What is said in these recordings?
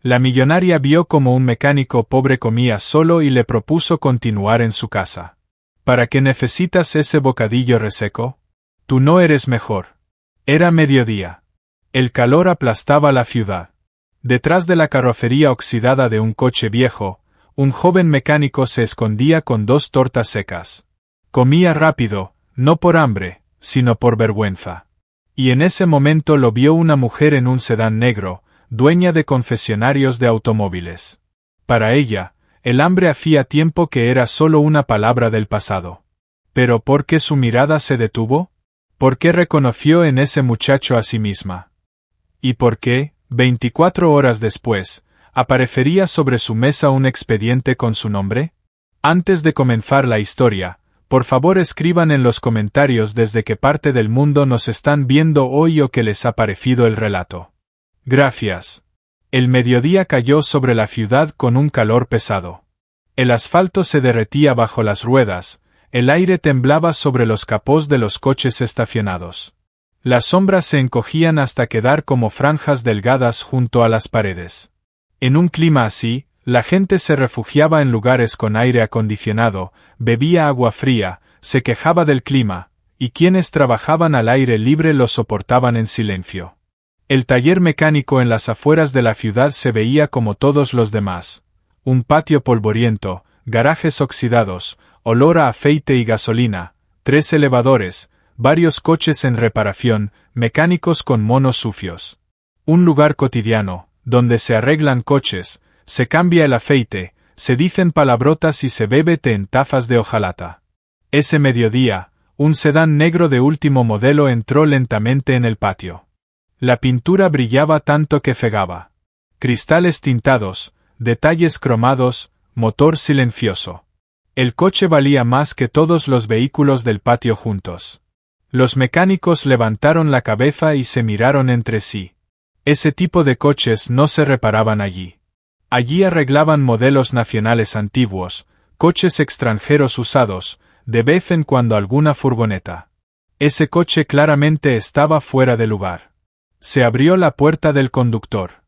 La millonaria vio como un mecánico pobre comía solo y le propuso continuar en su casa. ¿Para qué necesitas ese bocadillo reseco? Tú no eres mejor. Era mediodía. El calor aplastaba la ciudad. Detrás de la carrocería oxidada de un coche viejo, un joven mecánico se escondía con 2 tortas secas. Comía rápido, no por hambre, sino por vergüenza. Y en ese momento lo vio una mujer en un sedán negro, dueña de concesionarios de automóviles. Para ella, el hambre hacía tiempo que era solo una palabra del pasado. ¿Pero por qué su mirada se detuvo? ¿Por qué reconoció en ese muchacho a sí misma? ¿Y por qué, 24 horas después, aparecería sobre su mesa un expediente con su nombre? Antes de comenzar la historia, por favor escriban en los comentarios desde qué parte del mundo nos están viendo hoy o qué les ha parecido el relato. Gracias. El mediodía cayó sobre la ciudad con un calor pesado. El asfalto se derretía bajo las ruedas, el aire temblaba sobre los capós de los coches estacionados. Las sombras se encogían hasta quedar como franjas delgadas junto a las paredes. En un clima así, la gente se refugiaba en lugares con aire acondicionado, bebía agua fría, se quejaba del clima, y quienes trabajaban al aire libre lo soportaban en silencio. El taller mecánico en las afueras de la ciudad se veía como todos los demás. Un patio polvoriento, garajes oxidados, olor a aceite y gasolina, 3 elevadores, varios coches en reparación, mecánicos con monos sucios. Un lugar cotidiano, donde se arreglan coches, se cambia el aceite, se dicen palabrotas y se bebe té en tazas de hojalata. Ese mediodía, un sedán negro de último modelo entró lentamente en el patio. La pintura brillaba tanto que cegaba. Cristales tintados, detalles cromados, motor silencioso. El coche valía más que todos los vehículos del patio juntos. Los mecánicos levantaron la cabeza y se miraron entre sí. Ese tipo de coches no se reparaban allí. Allí arreglaban modelos nacionales antiguos, coches extranjeros usados, de vez en cuando alguna furgoneta. Ese coche claramente estaba fuera de lugar. Se abrió la puerta del conductor.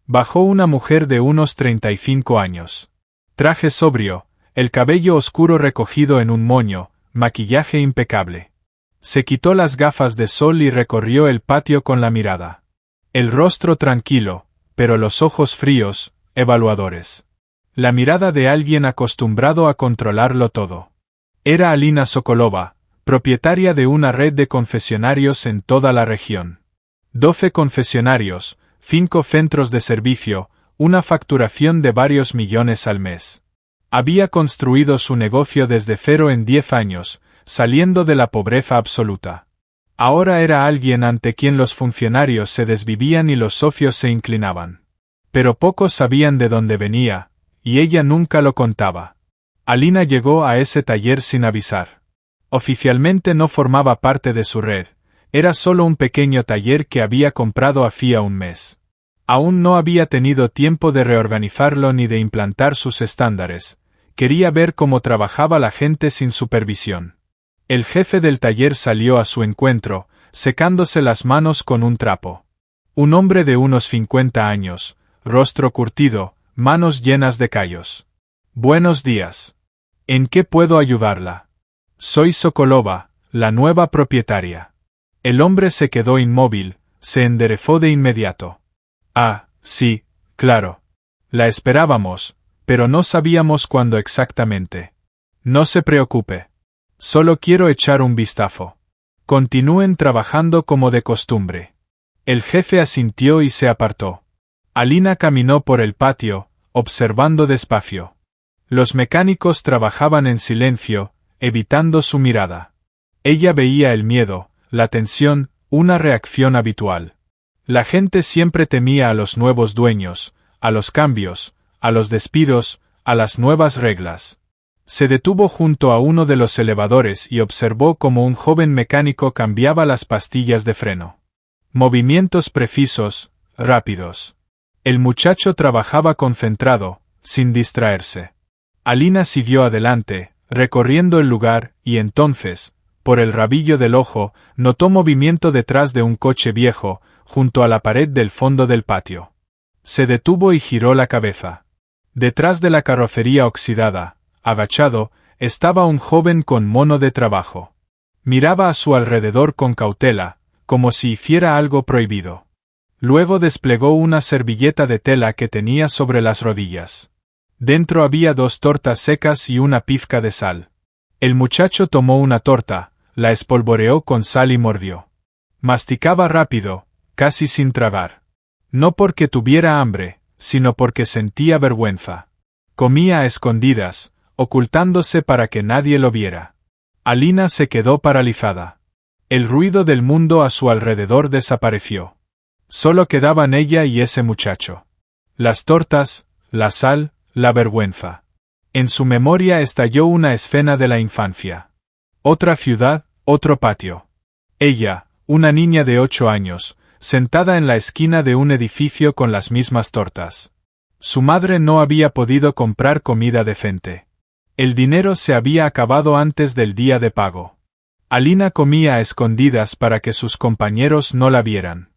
Bajó una mujer de unos 35 años. Traje sobrio, el cabello oscuro recogido en un moño, maquillaje impecable. Se quitó las gafas de sol y recorrió el patio con la mirada. El rostro tranquilo, pero los ojos fríos, evaluadores. La mirada de alguien acostumbrado a controlarlo todo. Era Alina Sokolova, propietaria de una red de concesionarios en toda la región. 12 concesionarios, 5 centros de servicio, una facturación de varios millones al mes. Había construido su negocio desde cero en 10 años, saliendo de la pobreza absoluta. Ahora era alguien ante quien los funcionarios se desvivían y los socios se inclinaban. Pero pocos sabían de dónde venía, y ella nunca lo contaba. Alina llegó a ese taller sin avisar. Oficialmente no formaba parte de su red. Era solo un pequeño taller que había comprado hacía un mes. Aún no había tenido tiempo de reorganizarlo ni de implantar sus estándares. Quería ver cómo trabajaba la gente sin supervisión. El jefe del taller salió a su encuentro, secándose las manos con un trapo. Un hombre de unos 50 años, rostro curtido, manos llenas de callos. Buenos días. ¿En qué puedo ayudarla? Soy Sokolova, la nueva propietaria. El hombre se quedó inmóvil, se enderezó de inmediato. Ah, sí, claro. La esperábamos, pero no sabíamos cuándo exactamente. No se preocupe. Solo quiero echar un vistazo. Continúen trabajando como de costumbre. El jefe asintió y se apartó. Alina caminó por el patio, observando despacio. Los mecánicos trabajaban en silencio, evitando su mirada. Ella veía el miedo, la tensión, una reacción habitual. La gente siempre temía a los nuevos dueños, a los cambios, a los despidos, a las nuevas reglas. Se detuvo junto a uno de los elevadores y observó cómo un joven mecánico cambiaba las pastillas de freno. Movimientos precisos, rápidos. El muchacho trabajaba concentrado, sin distraerse. Alina siguió adelante, recorriendo el lugar, y entonces, por el rabillo del ojo, notó movimiento detrás de un coche viejo, junto a la pared del fondo del patio. Se detuvo y giró la cabeza. Detrás de la carrocería oxidada, agachado, estaba un joven con mono de trabajo. Miraba a su alrededor con cautela, como si hiciera algo prohibido. Luego desplegó una servilleta de tela que tenía sobre las rodillas. Dentro había 2 tortas secas y una pizca de sal. El muchacho tomó una torta, la espolvoreó con sal y mordió. Masticaba rápido, casi sin tragar. No porque tuviera hambre, sino porque sentía vergüenza. Comía a escondidas, ocultándose para que nadie lo viera. Alina se quedó paralizada. El ruido del mundo a su alrededor desapareció. Solo quedaban ella y ese muchacho. Las tortas, la sal, la vergüenza. En su memoria estalló una escena de la infancia. Otra ciudad, otro patio. Ella, una niña de 8 años, sentada en la esquina de un edificio con las mismas tortas. Su madre no había podido comprar comida decente. El dinero se había acabado antes del día de pago. Alina comía a escondidas para que sus compañeros no la vieran.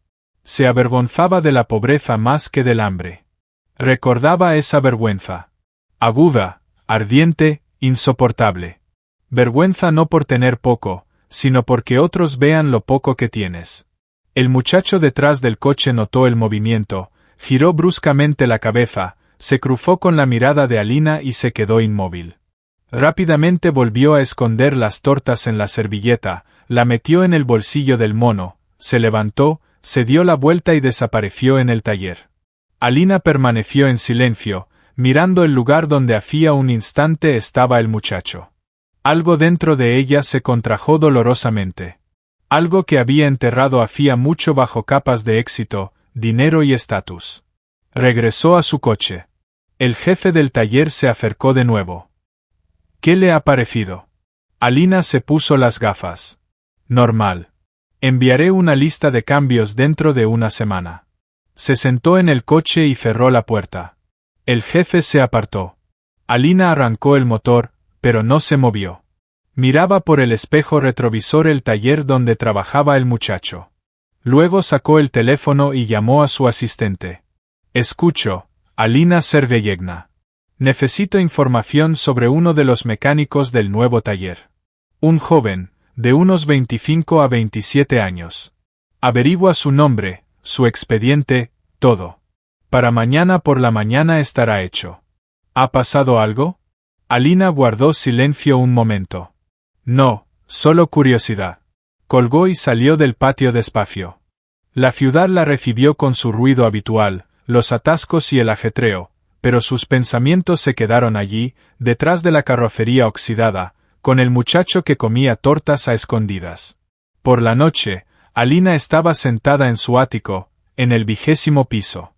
Se avergonzaba de la pobreza más que del hambre. Recordaba esa vergüenza. Aguda, ardiente, insoportable. Vergüenza no por tener poco, sino porque otros vean lo poco que tienes. El muchacho detrás del coche notó el movimiento, giró bruscamente la cabeza, se cruzó con la mirada de Alina y se quedó inmóvil. Rápidamente volvió a esconder las tortas en la servilleta, la metió en el bolsillo del mono, se levantó, se dio la vuelta y desapareció en el taller. Alina permaneció en silencio, mirando el lugar donde hacía un instante estaba el muchacho. Algo dentro de ella se contrajo dolorosamente. Algo que había enterrado hacía mucho bajo capas de éxito, dinero y estatus. Regresó a su coche. El jefe del taller se acercó de nuevo. ¿Qué le ha parecido? Alina se puso las gafas. Normal. Enviaré una lista de cambios dentro de una semana. Se sentó en el coche y cerró la puerta. El jefe se apartó. Alina arrancó el motor, pero no se movió. Miraba por el espejo retrovisor el taller donde trabajaba el muchacho. Luego sacó el teléfono y llamó a su asistente. Escucho, Alina Sergeyevna. Necesito información sobre uno de los mecánicos del nuevo taller. Un joven, de unos 25 a 27 años. Averigua su nombre, su expediente, todo. Para mañana por la mañana estará hecho. ¿Ha pasado algo? Alina guardó silencio un momento. No, solo curiosidad. Colgó y salió del patio despacio. La ciudad la recibió con su ruido habitual, los atascos y el ajetreo, pero sus pensamientos se quedaron allí, detrás de la carrocería oxidada, con el muchacho que comía tortas a escondidas. Por la noche, Alina estaba sentada en su ático, en el 20º piso.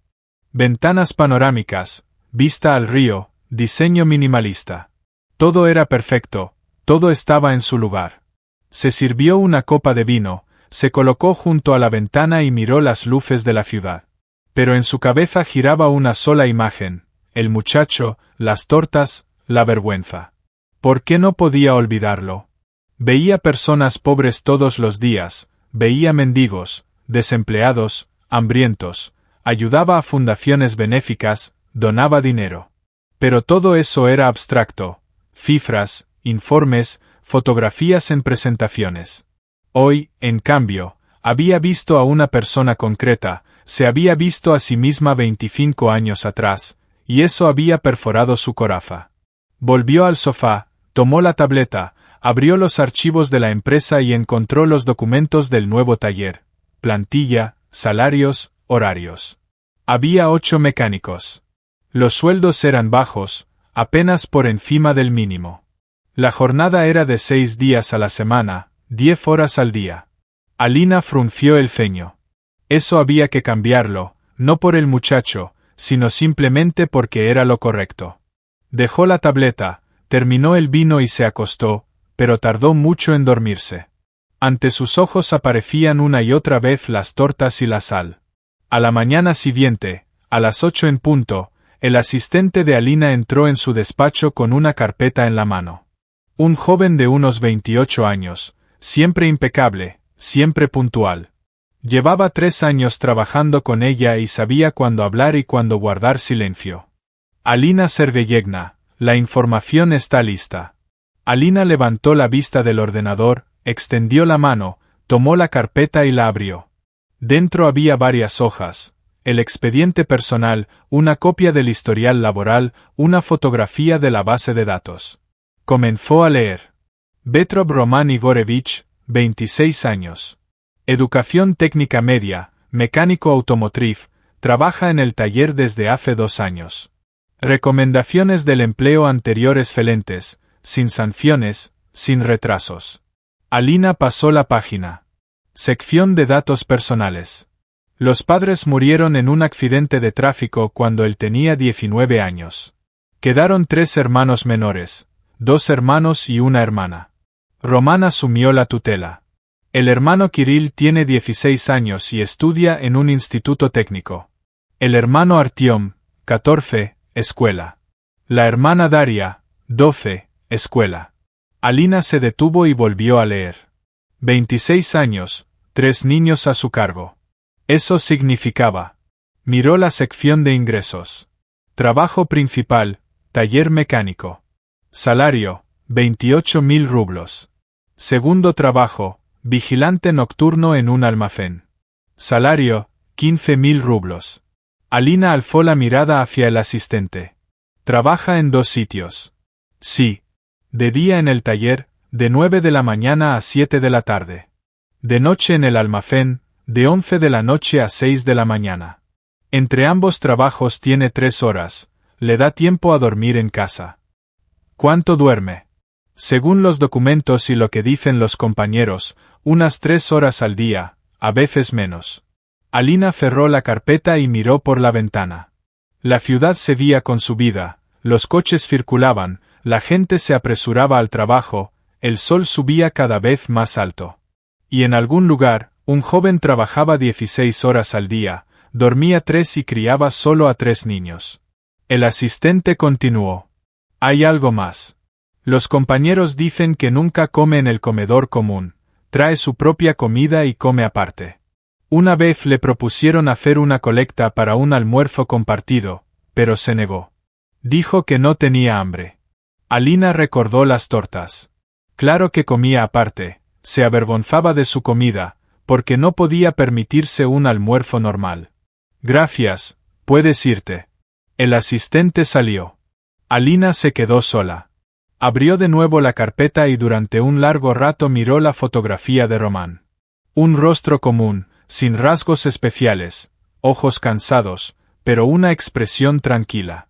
Ventanas panorámicas, vista al río, diseño minimalista. Todo era perfecto, todo estaba en su lugar. Se sirvió una copa de vino, se colocó junto a la ventana y miró las luces de la ciudad. Pero en su cabeza giraba una sola imagen: el muchacho, las tortas, la vergüenza. ¿Por qué no podía olvidarlo? Veía personas pobres todos los días, veía mendigos, desempleados, hambrientos, ayudaba a fundaciones benéficas, donaba dinero. Pero todo eso era abstracto: cifras, informes, fotografías en presentaciones. Hoy, en cambio, había visto a una persona concreta, se había visto a sí misma 25 años atrás, y eso había perforado su coraza. Volvió al sofá, tomó la tableta, abrió los archivos de la empresa y encontró los documentos del nuevo taller: plantilla, salarios, horarios. Había 8 mecánicos. Los sueldos eran bajos, apenas por encima del mínimo. La jornada era de 6 días a la semana, 10 horas al día. Alina frunció el ceño. Eso había que cambiarlo, no por el muchacho, sino simplemente porque era lo correcto. Dejó la tableta, terminó el vino y se acostó, pero tardó mucho en dormirse. Ante sus ojos aparecían una y otra vez las tortas y la sal. A la mañana siguiente, a las 8 en punto, el asistente de Alina entró en su despacho con una carpeta en la mano. Un joven de unos 28 años, siempre impecable, siempre puntual. Llevaba 3 años trabajando con ella y sabía cuándo hablar y cuándo guardar silencio. Alina Sergeyevna, la información está lista. Alina levantó la vista del ordenador, extendió la mano, tomó la carpeta y la abrió. Dentro había varias hojas, el expediente personal, una copia del historial laboral, una fotografía de la base de datos. Comenzó a leer. Petrov Roman Igorevich, 26 años. Educación técnica media, mecánico automotriz, trabaja en el taller desde hace 2 años. Recomendaciones del empleo anterior excelentes, sin sanciones, sin retrasos. Alina pasó la página. Sección de datos personales. Los padres murieron en un accidente de tráfico cuando él tenía 19 años. Quedaron 3 hermanos menores, 2 hermanos y una hermana. Roman asumió la tutela. El hermano Kirill tiene 16 años y estudia en un instituto técnico. El hermano Artyom, 14, escuela. La hermana Daria, 12, escuela. Alina se detuvo y volvió a leer. 26 años, 3 niños a su cargo. Eso significaba. Miró la sección de ingresos. Trabajo principal, taller mecánico. Salario, 28.000 rublos. Segundo trabajo, vigilante nocturno en un almacén. Salario, 15.000 rublos. Alina alzó la mirada hacia el asistente. Trabaja en 2 sitios. Sí. De día en el taller, de 9 de la mañana a 7 de la tarde. De noche en el almacén, de 11 de la noche a 6 de la mañana. Entre ambos trabajos tiene 3 horas, le da tiempo a dormir en casa. ¿Cuánto duerme? Según los documentos y lo que dicen los compañeros, unas 3 horas al día, a veces menos. Alina cerró la carpeta y miró por la ventana. La ciudad seguía con su vida, los coches circulaban, la gente se apresuraba al trabajo, el sol subía cada vez más alto. Y en algún lugar, un joven trabajaba 16 horas al día, dormía 3 y criaba solo a 3 niños. El asistente continuó. Hay algo más. Los compañeros dicen que nunca come en el comedor común, trae su propia comida y come aparte. Una vez le propusieron hacer una colecta para un almuerzo compartido, pero se negó. Dijo que no tenía hambre. Alina recordó las tortas. Claro que comía aparte, se avergonzaba de su comida, porque no podía permitirse un almuerzo normal. Gracias, puedes irte. El asistente salió. Alina se quedó sola. Abrió de nuevo la carpeta y durante un largo rato miró la fotografía de Roman. Un rostro común, sin rasgos especiales, ojos cansados, pero una expresión tranquila.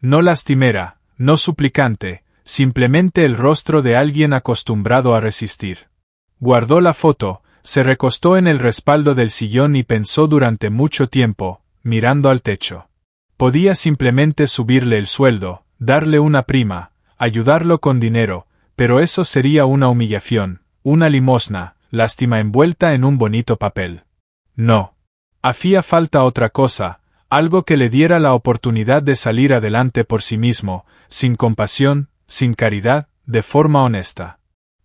No lastimera, no suplicante, simplemente el rostro de alguien acostumbrado a resistir. Guardó la foto, se recostó en el respaldo del sillón y pensó durante mucho tiempo, mirando al techo. Podía simplemente subirle el sueldo, darle una prima, ayudarlo con dinero, pero eso sería una humillación, una limosna, lástima envuelta en un bonito papel. No. Hacía falta otra cosa, algo que le diera la oportunidad de salir adelante por sí mismo, sin compasión, sin caridad, de forma honesta.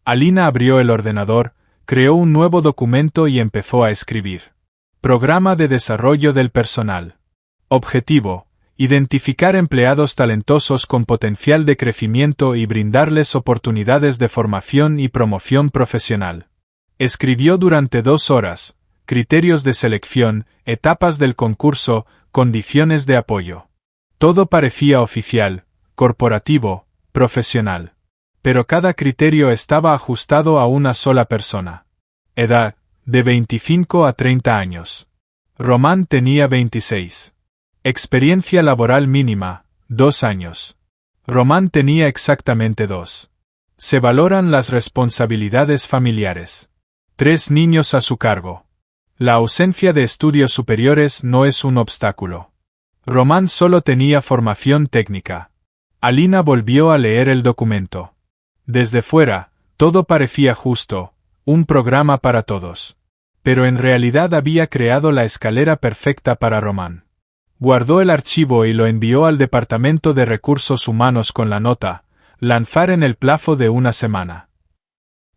Alina abrió el ordenador, creó un nuevo documento y empezó a escribir. Programa de desarrollo del personal. Objetivo: identificar empleados talentosos con potencial de crecimiento y brindarles oportunidades de formación y promoción profesional. Escribió durante 2 horas. Criterios de selección, etapas del concurso, condiciones de apoyo. Todo parecía oficial, corporativo, profesional. Pero cada criterio estaba ajustado a una sola persona. Edad: de 25 a 30 años. Roman tenía 26. Experiencia laboral mínima, 2 años. Roman tenía exactamente 2. Se valoran las responsabilidades familiares. 3 niños a su cargo. La ausencia de estudios superiores no es un obstáculo. Roman solo tenía formación técnica. Alina volvió a leer el documento. Desde fuera, todo parecía justo, un programa para todos. Pero en realidad había creado la escalera perfecta para Roman. Guardó el archivo y lo envió al Departamento de Recursos Humanos con la nota: lanzar en el plazo de 1 semana.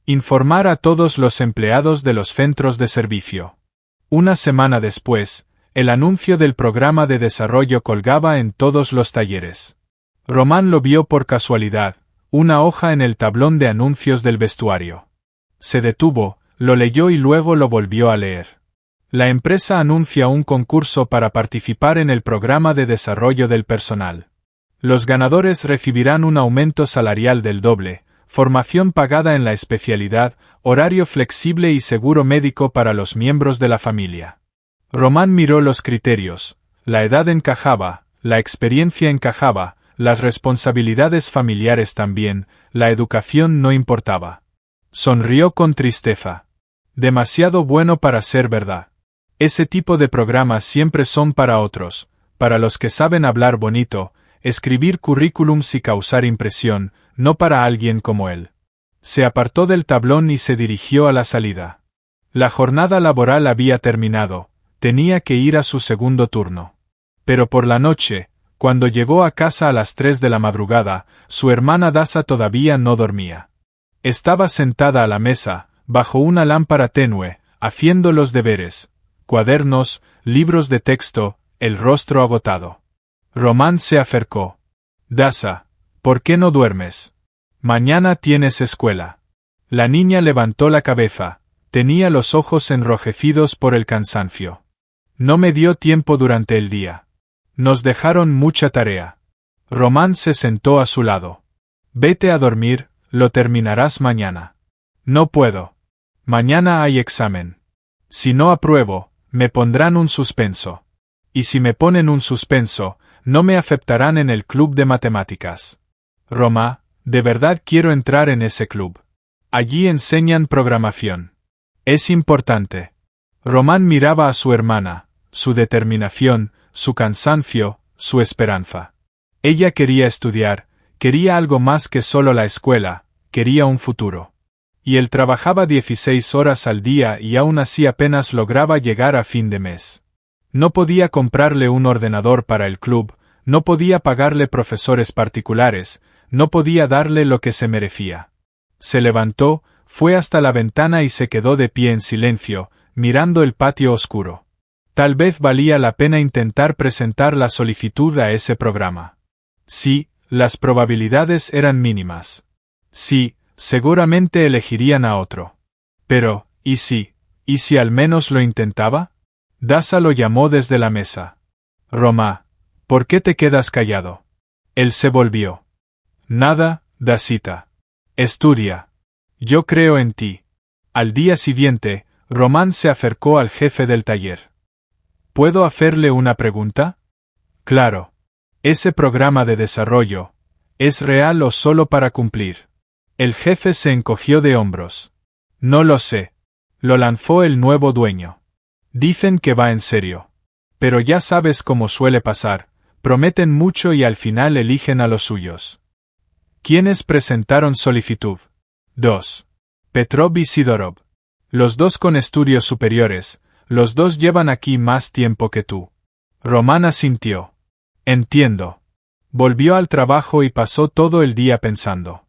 Informar a todos los empleados de los centros de servicio. Una semana después, el anuncio del programa de desarrollo colgaba en todos los talleres. Román lo vio por casualidad, una hoja en el tablón de anuncios del vestuario. Se detuvo, lo leyó y luego lo volvió a leer. La empresa anuncia un concurso para participar en el programa de desarrollo del personal. Los ganadores recibirán un aumento salarial del doble, formación pagada en la especialidad, horario flexible y seguro médico para los miembros de la familia. Román miró los criterios: la edad encajaba, la experiencia encajaba, las responsabilidades familiares también, la educación no importaba. Sonrió con tristeza. Demasiado bueno para ser verdad. Ese tipo de programas siempre son para otros, para los que saben hablar bonito, escribir currículums y causar impresión, no para alguien como él. Se apartó del tablón y se dirigió a la salida. La jornada laboral había terminado, tenía que ir a su segundo turno. Pero por la noche, cuando llegó a casa a las 3 de la madrugada, su hermana Dasa todavía no dormía. Estaba sentada a la mesa, bajo una lámpara tenue, haciendo los deberes, cuadernos, libros de texto, el rostro agotado. Román se acercó. Dasa, ¿por qué no duermes? Mañana tienes escuela. La niña levantó la cabeza, tenía los ojos enrojecidos por el cansancio. No me dio tiempo durante el día. Nos dejaron mucha tarea. Román se sentó a su lado. Vete a dormir, lo terminarás mañana. No puedo. Mañana hay examen. Si no apruebo, me pondrán un suspenso. Y si me ponen un suspenso, no me aceptarán en el club de matemáticas. Roma, de verdad quiero entrar en ese club. Allí enseñan programación. Es importante. Román miraba a su hermana, su determinación, su cansancio, su esperanza. Ella quería estudiar, quería algo más que solo la escuela, quería un futuro. Y él trabajaba 16 horas al día y aún así apenas lograba llegar a fin de mes. No podía comprarle un ordenador para el club, no podía pagarle profesores particulares, no podía darle lo que se merecía. Se levantó, fue hasta la ventana y se quedó de pie en silencio, mirando el patio oscuro. Tal vez valía la pena intentar presentar la solicitud a ese programa. Sí, las probabilidades eran mínimas. Sí, seguramente elegirían a otro. Pero, ¿y si al menos lo intentaba? Dasa lo llamó desde la mesa. Roma, ¿por qué te quedas callado? Él se volvió. Nada, Dasita. Estudia. Yo creo en ti. Al día siguiente, Román se acercó al jefe del taller. ¿Puedo hacerle una pregunta? Claro. Ese programa de desarrollo, ¿es real o solo para cumplir? El jefe se encogió de hombros. No lo sé. Lo lanzó el nuevo dueño. Dicen que va en serio. Pero ya sabes cómo suele pasar, prometen mucho y al final eligen a los suyos. ¿Quiénes presentaron solicitud? 2. Petrov y Sidorov. Los dos con estudios superiores, los dos llevan aquí más tiempo que tú. Román asintió. Entiendo. Volvió al trabajo y pasó todo el día pensando.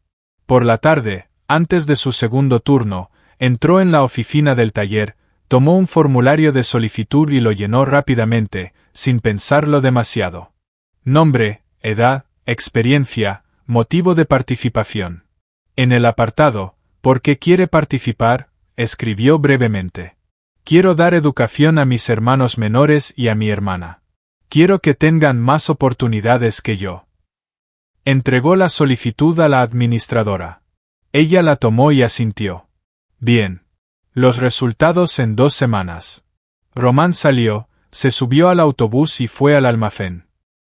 Por la tarde, antes de su segundo turno, entró en la oficina del taller, tomó un formulario de solicitud y lo llenó rápidamente, sin pensarlo demasiado. Nombre, edad, experiencia, motivo de participación. En el apartado, ¿por qué quiere participar?, escribió brevemente. Quiero dar educación a mis hermanos menores y a mi hermana. Quiero que tengan más oportunidades que yo. Entregó la solicitud a la administradora. Ella la tomó y asintió. Bien. Los resultados en 2 semanas. Román salió, se subió al autobús y fue al almacén.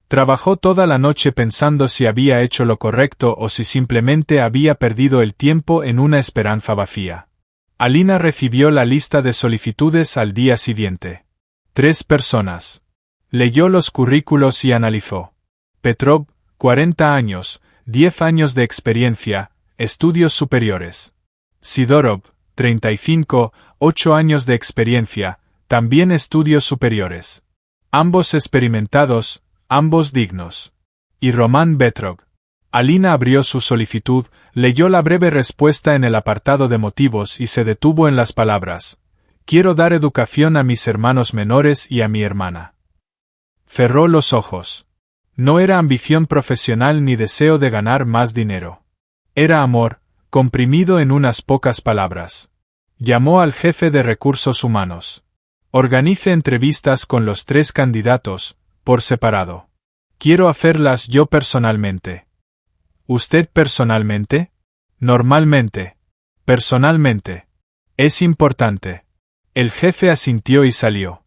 Trabajó toda la noche pensando si había hecho lo correcto o si simplemente había perdido el tiempo en una esperanza vacía. Alina recibió la lista de solicitudes al día siguiente. 3 personas. Leyó los currículos y analizó. Petrov, 40 años, 10 años de experiencia, estudios superiores. Sidorov, 35, 8 años de experiencia, también estudios superiores. Ambos experimentados, ambos dignos. Y Román Petrov. Alina abrió su solicitud, leyó la breve respuesta en el apartado de motivos y se detuvo en las palabras. Quiero dar educación a mis hermanos menores y a mi hermana. Cerró los ojos. No era ambición profesional ni deseo de ganar más dinero. Era amor, comprimido en unas pocas palabras. Llamó al jefe de recursos humanos. Organice entrevistas con los 3 candidatos, por separado. Quiero hacerlas yo personalmente. ¿Usted personalmente? Normalmente. Personalmente. Es importante. El jefe asintió y salió.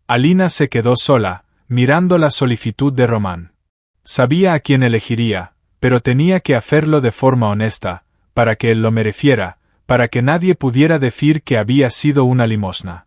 Alina se quedó sola, mirando la solicitud de Román. Sabía a quién elegiría, pero tenía que hacerlo de forma honesta, para que él lo mereciera, para que nadie pudiera decir que había sido una limosna.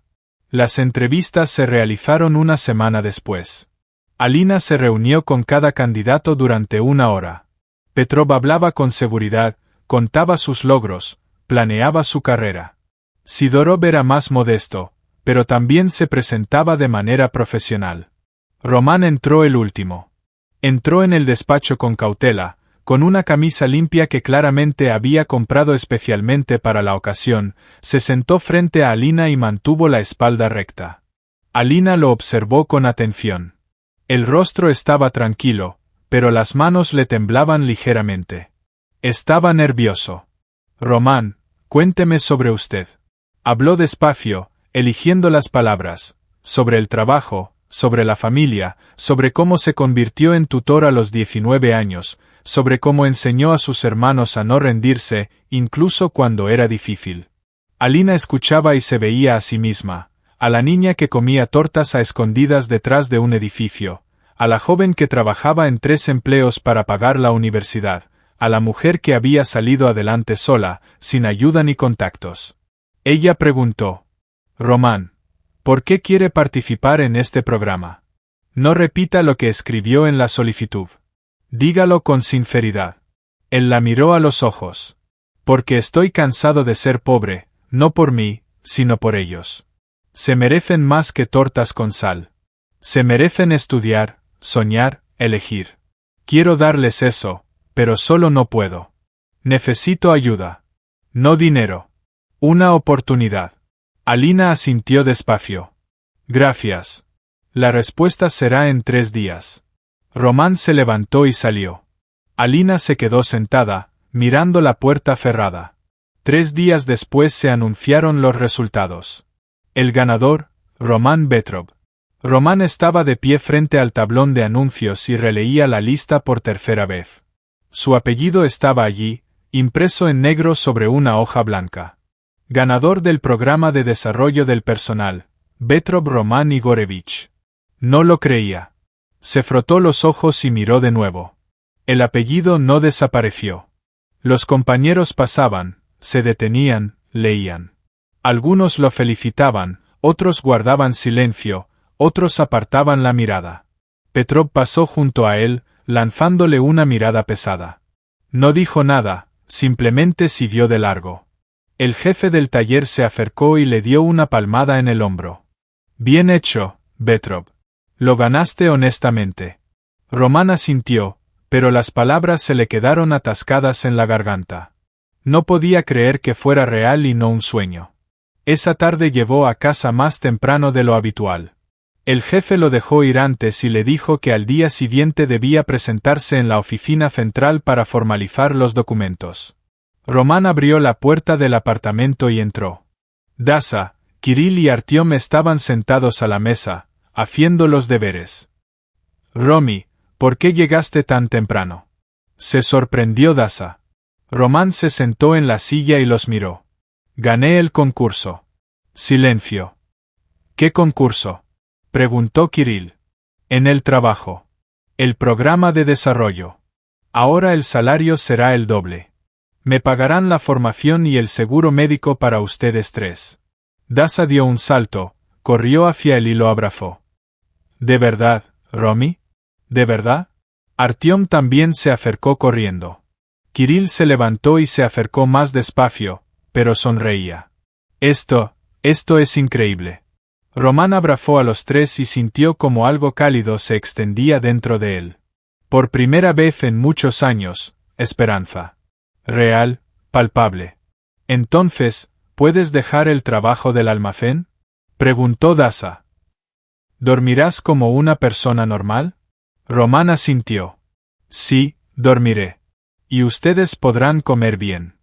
Las entrevistas se realizaron una semana después. Alina se reunió con cada candidato durante 1 hora. Petrov hablaba con seguridad, contaba sus logros, planeaba su carrera. Sidorov era más modesto, pero también se presentaba de manera profesional. Román entró el último. Entró en el despacho con cautela, con una camisa limpia que claramente había comprado especialmente para la ocasión, se sentó frente a Alina y mantuvo la espalda recta. Alina lo observó con atención. El rostro estaba tranquilo, pero las manos le temblaban ligeramente. Estaba nervioso. Román, cuénteme sobre usted. Habló despacio, eligiendo las palabras, sobre el trabajo, sobre la familia, sobre cómo se convirtió en tutor a los 19 años, sobre cómo enseñó a sus hermanos a no rendirse, incluso cuando era difícil. Alina escuchaba y se veía a sí misma, a la niña que comía tortas a escondidas detrás de un edificio, a la joven que trabajaba en 3 empleos para pagar la universidad, a la mujer que había salido adelante sola, sin ayuda ni contactos. Ella preguntó: Román, ¿por qué quiere participar en este programa? No repita lo que escribió en la solicitud. Dígalo con sinceridad. Él la miró a los ojos. Porque estoy cansado de ser pobre, no por mí, sino por ellos. Se merecen más que tortas con sal. Se merecen estudiar, soñar, elegir. Quiero darles eso, pero solo no puedo. Necesito ayuda. No dinero. Una oportunidad. Alina asintió despacio. Gracias. La respuesta será en 3 días. Román se levantó y salió. Alina se quedó sentada, mirando la puerta cerrada. 3 días después se anunciaron los resultados. El ganador, Román Petrov. Román estaba de pie frente al tablón de anuncios y releía la lista por 3ª vez. Su apellido estaba allí, impreso en negro sobre una hoja blanca. Ganador del programa de desarrollo del personal, Petrov Román Igorevich. No lo creía. Se frotó los ojos y miró de nuevo. El apellido no desapareció. Los compañeros pasaban, se detenían, leían. Algunos lo felicitaban, otros guardaban silencio, otros apartaban la mirada. Petrov pasó junto a él, lanzándole una mirada pesada. No dijo nada, simplemente siguió de largo. El jefe del taller se acercó y le dio una palmada en el hombro. Bien hecho, Petrov. Lo ganaste honestamente. Román asintió, pero las palabras se le quedaron atascadas en la garganta. No podía creer que fuera real y no un sueño. Esa tarde llevó a casa más temprano de lo habitual. El jefe lo dejó ir antes y le dijo que al día siguiente debía presentarse en la oficina central para formalizar los documentos. Román abrió la puerta del apartamento y entró. Dasa, Kirill y Artyom estaban sentados a la mesa, haciendo los deberes. Romy, ¿por qué llegaste tan temprano? Se sorprendió Dasa. Román se sentó en la silla y los miró. Gané el concurso. Silencio. ¿Qué concurso? Preguntó Kirill. En el trabajo. El programa de desarrollo. Ahora el salario será el doble. Me pagarán la formación y el seguro médico para ustedes 3. Dasa dio un salto, corrió hacia él y lo abrazó. ¿De verdad, Romy? ¿De verdad? Artyom también se acercó corriendo. Kirill se levantó y se acercó más despacio, pero sonreía. Esto es increíble. Román abrazó a los 3 y sintió como algo cálido se extendía dentro de él. Por primera vez en muchos años, esperanza. Real, palpable. Entonces, ¿puedes dejar el trabajo del almacén? Preguntó Dasa. ¿Dormirás como una persona normal? Román asintió. Sí, dormiré. Y ustedes podrán comer bien.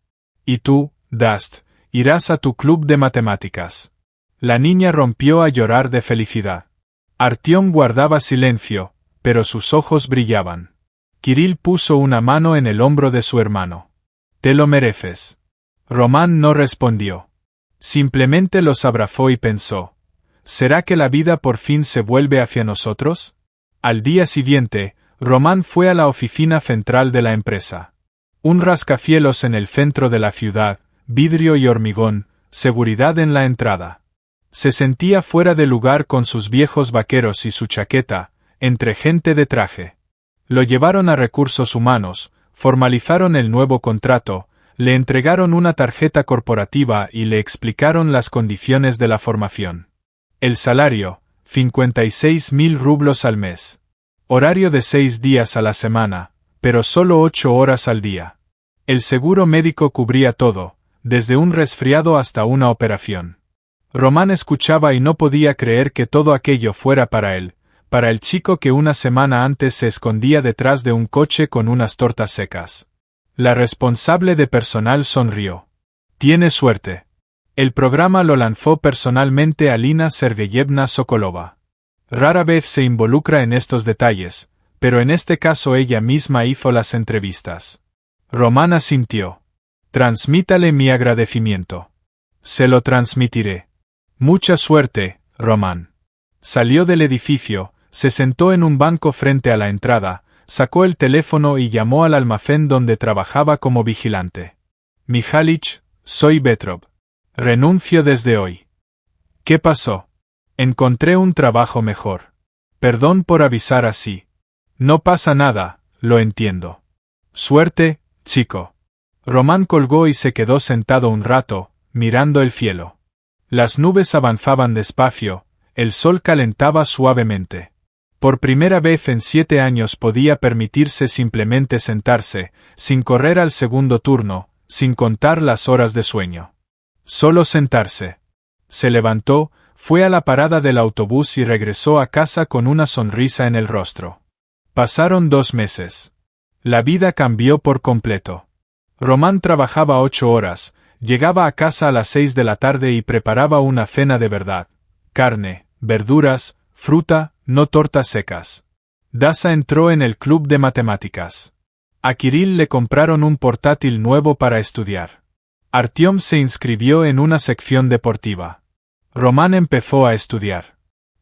Y tú, Dust, irás a tu club de matemáticas. La niña rompió a llorar de felicidad. Artyom guardaba silencio, pero sus ojos brillaban. Kirill puso una mano en el hombro de su hermano. Te lo mereces. Román no respondió. Simplemente los abrazó y pensó: ¿será que la vida por fin se vuelve hacia nosotros? Al día siguiente, Román fue a la oficina central de la empresa. Un rascacielos en el centro de la ciudad, vidrio y hormigón, seguridad en la entrada. Se sentía fuera de lugar con sus viejos vaqueros y su chaqueta, entre gente de traje. Lo llevaron a recursos humanos, formalizaron el nuevo contrato, le entregaron una tarjeta corporativa y le explicaron las condiciones de la formación. El salario, 56.000 rublos al mes. Horario de 6 días a la semana, pero solo 8 horas al día. El seguro médico cubría todo, desde un resfriado hasta una operación. Román escuchaba y no podía creer que todo aquello fuera para él, para el chico que una semana antes se escondía detrás de un coche con unas tortas secas. La responsable de personal sonrió. Tiene suerte. El programa lo lanzó personalmente Alina Sergeyevna Sokolova. Rara vez se involucra en estos detalles, pero en este caso ella misma hizo las entrevistas. Román asintió. Transmítale mi agradecimiento. Se lo transmitiré. Mucha suerte, Román. Salió del edificio, se sentó en un banco frente a la entrada, sacó el teléfono y llamó al almacén donde trabajaba como vigilante. Mihalich, soy Petrov. Renuncio desde hoy. ¿Qué pasó? Encontré un trabajo mejor. Perdón por avisar así. No pasa nada, lo entiendo. Suerte, chico. Román colgó y se quedó sentado un rato, mirando el cielo. Las nubes avanzaban despacio, el sol calentaba suavemente. Por primera vez en 7 años podía permitirse simplemente sentarse, sin correr al segundo turno, sin contar las horas de sueño. Solo sentarse. Se levantó, fue a la parada del autobús y regresó a casa con una sonrisa en el rostro. Pasaron 2 meses. La vida cambió por completo. Román trabajaba 8 horas, llegaba a casa a las 6 de la tarde y preparaba una cena de verdad. Carne, verduras, fruta, no tortas secas. Dasa entró en el club de matemáticas. A Kirill le compraron un portátil nuevo para estudiar. Artyom se inscribió en una sección deportiva. Román empezó a estudiar.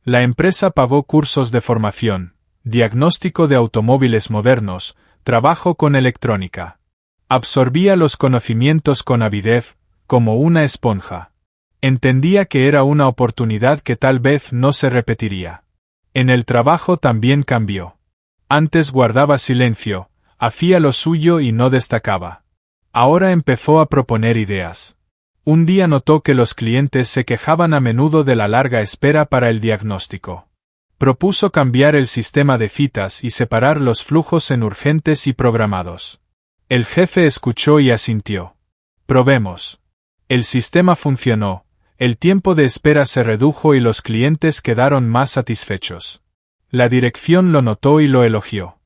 La empresa pagó cursos de formación, diagnóstico de automóviles modernos, trabajo con electrónica. Absorbía los conocimientos con avidez, como una esponja. Entendía que era una oportunidad que tal vez no se repetiría. En el trabajo también cambió. Antes guardaba silencio, hacía lo suyo y no destacaba. Ahora empezó a proponer ideas. Un día notó que los clientes se quejaban a menudo de la larga espera para el diagnóstico. Propuso cambiar el sistema de citas y separar los flujos en urgentes y programados. El jefe escuchó y asintió. Probemos. El sistema funcionó, el tiempo de espera se redujo y los clientes quedaron más satisfechos. La dirección lo notó y lo elogió.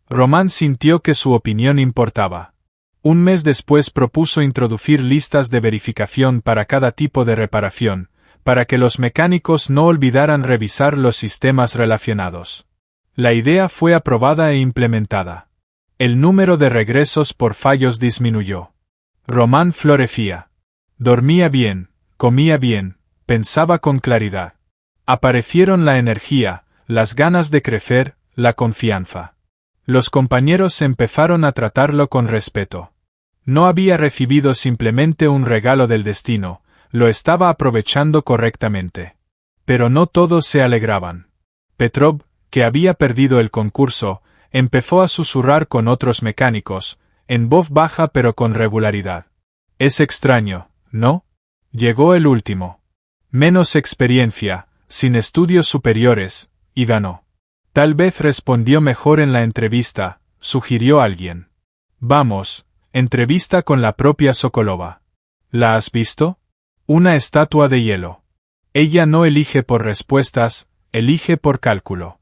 Román sintió que su opinión importaba. Un mes después propuso introducir listas de verificación para cada tipo de reparación, para que los mecánicos no olvidaran revisar los sistemas relacionados. La idea fue aprobada e implementada. El número de regresos por fallos disminuyó. Román florecía. Dormía bien, comía bien, pensaba con claridad. Aparecieron la energía, las ganas de crecer, la confianza. Los compañeros empezaron a tratarlo con respeto. No había recibido simplemente un regalo del destino, lo estaba aprovechando correctamente. Pero no todos se alegraban. Petrov, que había perdido el concurso, empezó a susurrar con otros mecánicos, en voz baja pero con regularidad. Es extraño, ¿no? Llegó el último. Menos experiencia, sin estudios superiores, y ganó. Tal vez respondió mejor en la entrevista, sugirió alguien. Vamos, entrevista con la propia Sokolova. ¿La has visto? Una estatua de hielo. Ella no elige por respuestas, elige por cálculo.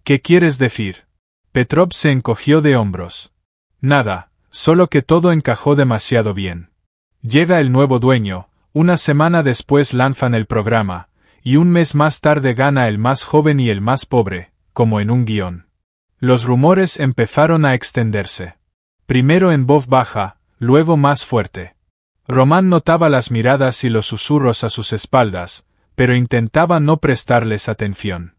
¿Qué quieres decir? Petrov se encogió de hombros. Nada, solo que todo encajó demasiado bien. Llega el nuevo dueño, una semana después lanzan el programa, y un mes más tarde gana el más joven y el más pobre, como en un guión. Los rumores empezaron a extenderse. Primero en voz baja, luego más fuerte. Román notaba las miradas y los susurros a sus espaldas, pero intentaba no prestarles atención.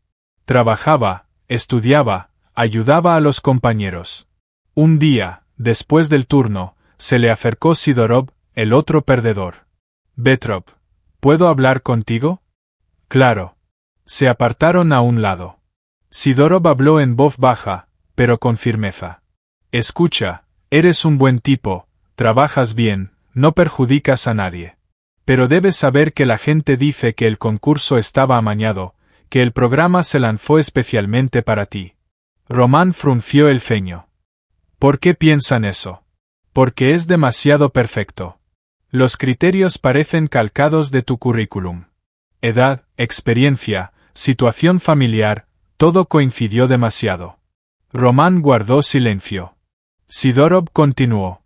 Trabajaba, estudiaba, ayudaba a los compañeros. Un día, después del turno, se le acercó Sidorov, el otro perdedor. Petrov, ¿puedo hablar contigo? Claro. Se apartaron a un lado. Sidorov habló en voz baja, pero con firmeza. Escucha, eres un buen tipo, trabajas bien, no perjudicas a nadie. Pero debes saber que la gente dice que el concurso estaba amañado, que el programa se lanzó especialmente para ti. Román frunció el ceño. ¿Por qué piensan eso? Porque es demasiado perfecto. Los criterios parecen calcados de tu currículum. Edad, experiencia, situación familiar, todo coincidió demasiado. Román guardó silencio. Sidorov continuó.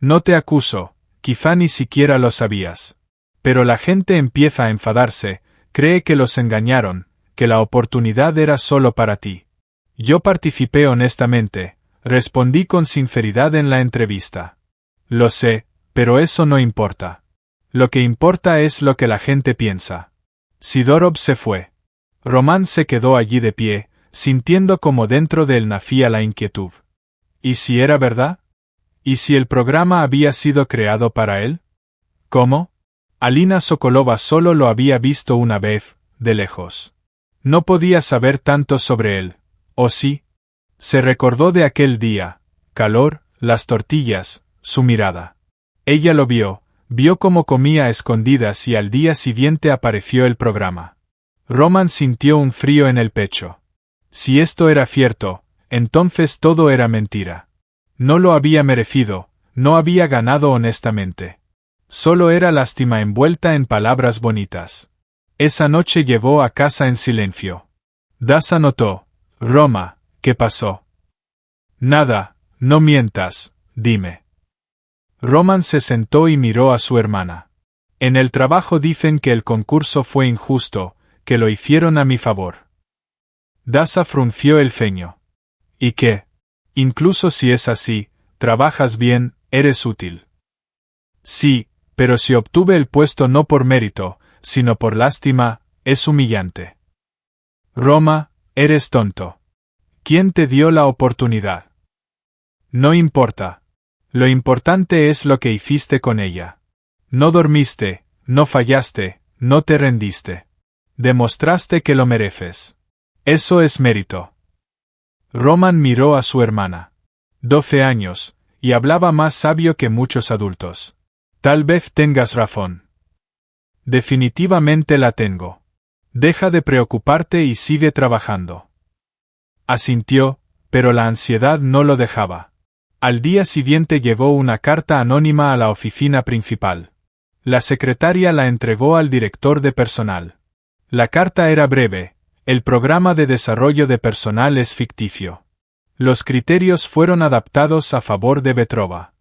No te acuso, quizá ni siquiera lo sabías. Pero la gente empieza a enfadarse, cree que los engañaron, que la oportunidad era solo para ti. Yo participé honestamente, respondí con sinceridad en la entrevista. Lo sé, pero eso no importa. Lo que importa es lo que la gente piensa. Sidorov se fue. Román se quedó allí de pie, sintiendo como dentro de él nacía la inquietud. ¿Y si era verdad? ¿Y si el programa había sido creado para él? ¿Cómo? Alina Sokolova solo lo había visto una vez, de lejos. No podía saber tanto sobre él, ¿o sí? Se recordó de aquel día, calor, las tortillas, su mirada. Ella lo vio cómo comía a escondidas y al día siguiente apareció el programa. Román sintió un frío en el pecho. Si esto era cierto, entonces todo era mentira. No lo había merecido, no había ganado honestamente. Solo era lástima envuelta en palabras bonitas. Esa noche llevó a casa en silencio. Dasa notó. Roma, ¿qué pasó? Nada, no mientas, dime. Román se sentó y miró a su hermana. En el trabajo dicen que el concurso fue injusto, que lo hicieron a mi favor. Dasa frunció el ceño. ¿Y qué? Incluso si es así, trabajas bien, eres útil. Sí, pero si obtuve el puesto no por mérito, sino por lástima, es humillante. Roma, eres tonto. ¿Quién te dio la oportunidad? No importa. Lo importante es lo que hiciste con ella. No dormiste, no fallaste, no te rendiste. Demostraste que lo mereces. Eso es mérito. Román miró a su hermana. 12 años, y hablaba más sabio que muchos adultos. Tal vez tengas razón. Definitivamente la tengo. Deja de preocuparte y sigue trabajando. Asintió, pero la ansiedad no lo dejaba. Al día siguiente llevó una carta anónima a la oficina principal. La secretaria la entregó al director de personal. La carta era breve. El programa de desarrollo de personal es ficticio. Los criterios fueron adaptados a favor de Petrova.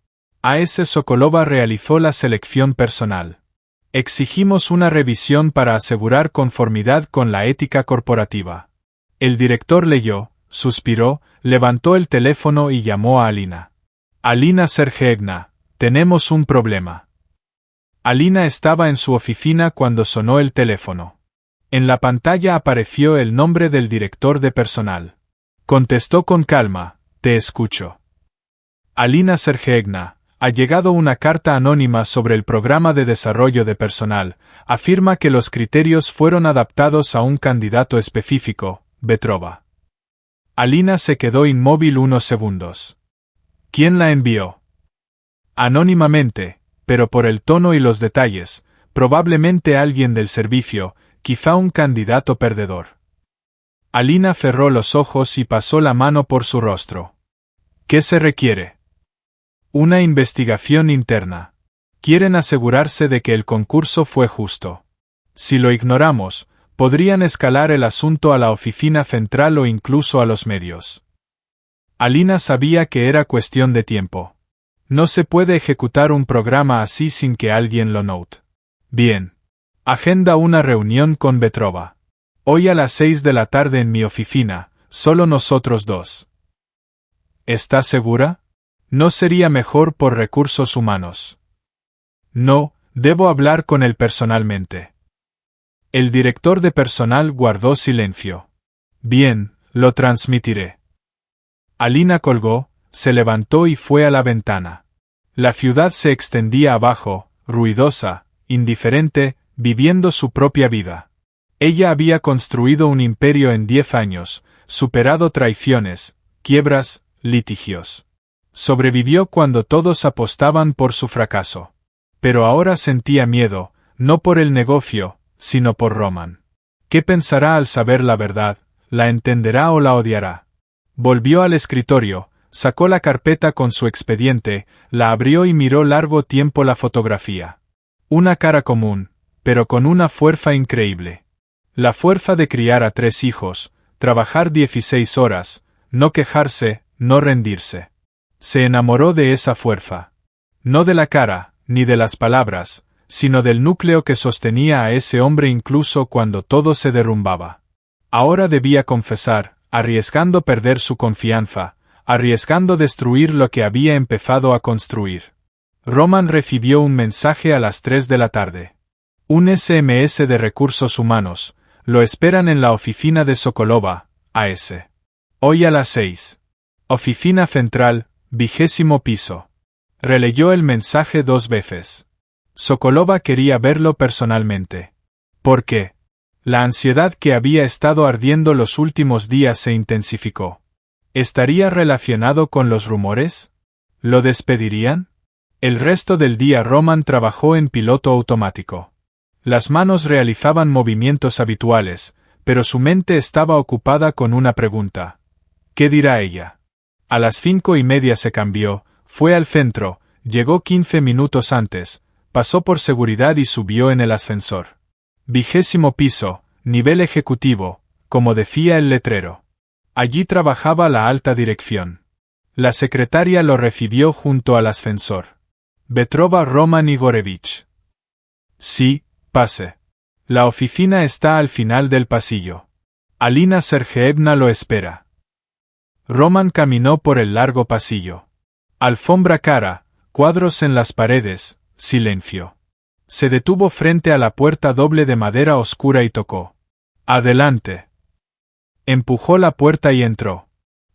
A.S. Sokolova realizó la selección personal. Exigimos una revisión para asegurar conformidad con la ética corporativa. El director leyó, suspiró, levantó el teléfono y llamó a Alina. Alina Sergeyevna, tenemos un problema. Alina estaba en su oficina cuando sonó el teléfono. En la pantalla apareció el nombre del director de personal. Contestó con calma, te escucho. Alina Sergeyevna, ha llegado una carta anónima sobre el programa de desarrollo de personal. Afirma que los criterios fueron adaptados a un candidato específico, Petrova. Alina se quedó inmóvil unos segundos. ¿Quién la envió? Anónimamente, pero por el tono y los detalles, probablemente alguien del servicio, quizá un candidato perdedor. Alina cerró los ojos y pasó la mano por su rostro. ¿Qué se requiere? Una investigación interna. Quieren asegurarse de que el concurso fue justo. Si lo ignoramos, podrían escalar el asunto a la oficina central o incluso a los medios. Alina sabía que era cuestión de tiempo. No se puede ejecutar un programa así sin que alguien lo note. Bien. Agenda una reunión con Petrova. Hoy a las 6 de la tarde en mi oficina, solo nosotros dos. ¿Estás segura? ¿No sería mejor por recursos humanos? No, debo hablar con él personalmente. El director de personal guardó silencio. Bien, lo transmitiré. Alina colgó, se levantó y fue a la ventana. La ciudad se extendía abajo, ruidosa, indiferente, viviendo su propia vida. Ella había construido un imperio en 10 años, superado traiciones, quiebras, litigios. Sobrevivió cuando todos apostaban por su fracaso. Pero ahora sentía miedo, no por el negocio, sino por Roman. ¿Qué pensará al saber la verdad? ¿La entenderá o la odiará? Volvió al escritorio, sacó la carpeta con su expediente, la abrió y miró largo tiempo la fotografía. Una cara común, pero con una fuerza increíble. La fuerza de criar a 3 hijos, trabajar 16 horas, no quejarse, no rendirse. Se enamoró de esa fuerza. No de la cara, ni de las palabras, sino del núcleo que sostenía a ese hombre incluso cuando todo se derrumbaba. Ahora debía confesar, arriesgando perder su confianza, arriesgando destruir lo que había empezado a construir. Roman recibió un mensaje a las 3 de la tarde. Un SMS de recursos humanos, lo esperan en la oficina de Sokolova, AS. Hoy a las 6. Oficina central, 20º piso. Releyó el mensaje 2 veces. Sokolova quería verlo personalmente. ¿Por qué? La ansiedad que había estado ardiendo los últimos días se intensificó. ¿Estaría relacionado con los rumores? ¿Lo despedirían? El resto del día Roman trabajó en piloto automático. Las manos realizaban movimientos habituales, pero su mente estaba ocupada con una pregunta. ¿Qué dirá ella? A las 5:30 se cambió, fue al centro, llegó 15 minutos antes, pasó por seguridad y subió en el ascensor. 20º piso, nivel ejecutivo, como decía el letrero. Allí trabajaba la alta dirección. La secretaria lo recibió junto al ascensor. Petrova Roman Igorevich. Sí, pase. La oficina está al final del pasillo. Alina Sergeevna lo espera. Roman caminó por el largo pasillo. Alfombra cara, cuadros en las paredes, silencio. Se detuvo frente a la puerta doble de madera oscura y tocó. Adelante. Empujó la puerta y entró.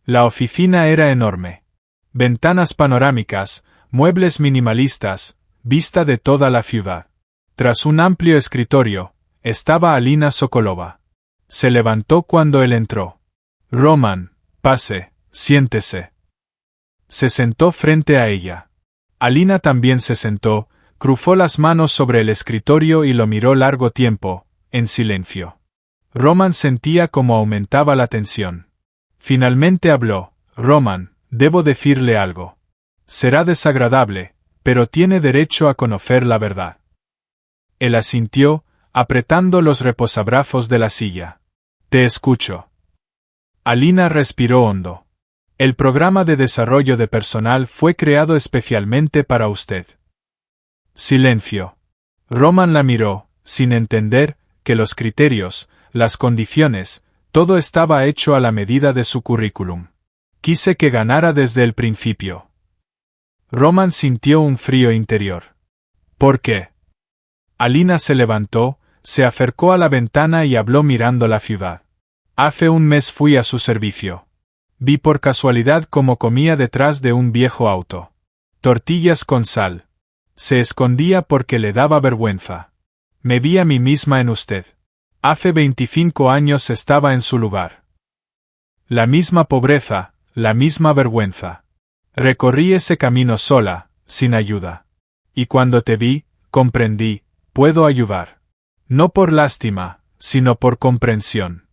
La oficina era enorme. Ventanas panorámicas, muebles minimalistas, vista de toda la ciudad. Tras un amplio escritorio, estaba Alina Sokolova. Se levantó cuando él entró. Roman, pase, siéntese. Se sentó frente a ella. Alina también se sentó, cruzó las manos sobre el escritorio y lo miró largo tiempo, en silencio. Roman sentía cómo aumentaba la tensión. Finalmente habló. Roman, debo decirle algo. Será desagradable, pero tiene derecho a conocer la verdad. Él asintió, apretando los reposabrazos de la silla. Te escucho. Alina respiró hondo. El programa de desarrollo de personal fue creado especialmente para usted. Silencio. Roman la miró, sin entender, que los criterios, las condiciones, todo estaba hecho a la medida de su currículum. Quise que ganara desde el principio. Roman sintió un frío interior. ¿Por qué? Alina se levantó, se acercó a la ventana y habló mirando la ciudad. Hace un mes fui a su servicio. Vi por casualidad cómo comía detrás de un viejo auto. Tortillas con sal. Se escondía porque le daba vergüenza. Me vi a mí misma en usted. Hace 25 años estaba en su lugar. La misma pobreza, la misma vergüenza. Recorrí ese camino sola, sin ayuda. Y cuando te vi, comprendí, puedo ayudar. No por lástima, sino por comprensión.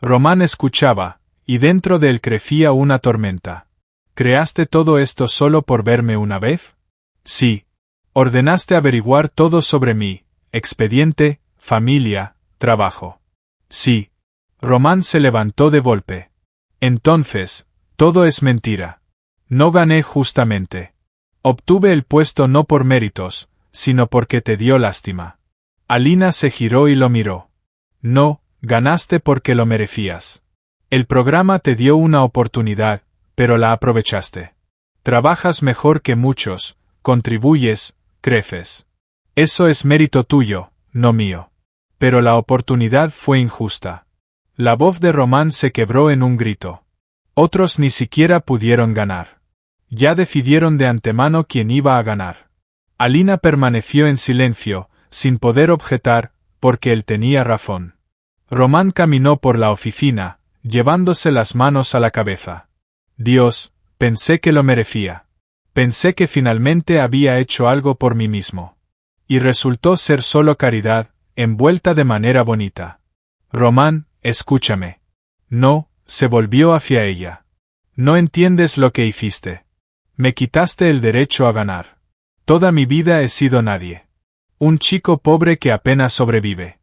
Roman escuchaba, y dentro de él crecía una tormenta. ¿Creaste todo esto solo por verme una vez? Sí. Ordenaste averiguar todo sobre mí, expediente, familia, trabajo. Sí. Román se levantó de golpe. Entonces, todo es mentira. No gané justamente. Obtuve el puesto no por méritos, sino porque te dio lástima. Alina se giró y lo miró. No, ganaste porque lo merecías. El programa te dio una oportunidad, pero la aprovechaste. Trabajas mejor que muchos, contribuyes, creces. Eso es mérito tuyo, no mío. Pero la oportunidad fue injusta. La voz de Román se quebró en un grito. Otros ni siquiera pudieron ganar. Ya decidieron de antemano quién iba a ganar. Alina permaneció en silencio, sin poder objetar, porque él tenía razón. Román caminó por la oficina, llevándose las manos a la cabeza. Dios, pensé que lo merecía. Pensé que finalmente había hecho algo por mí mismo. Y resultó ser solo caridad, envuelta de manera bonita. Román, escúchame. No, se volvió hacia ella. No entiendes lo que hiciste. Me quitaste el derecho a ganar. Toda mi vida he sido nadie. Un chico pobre que apenas sobrevive.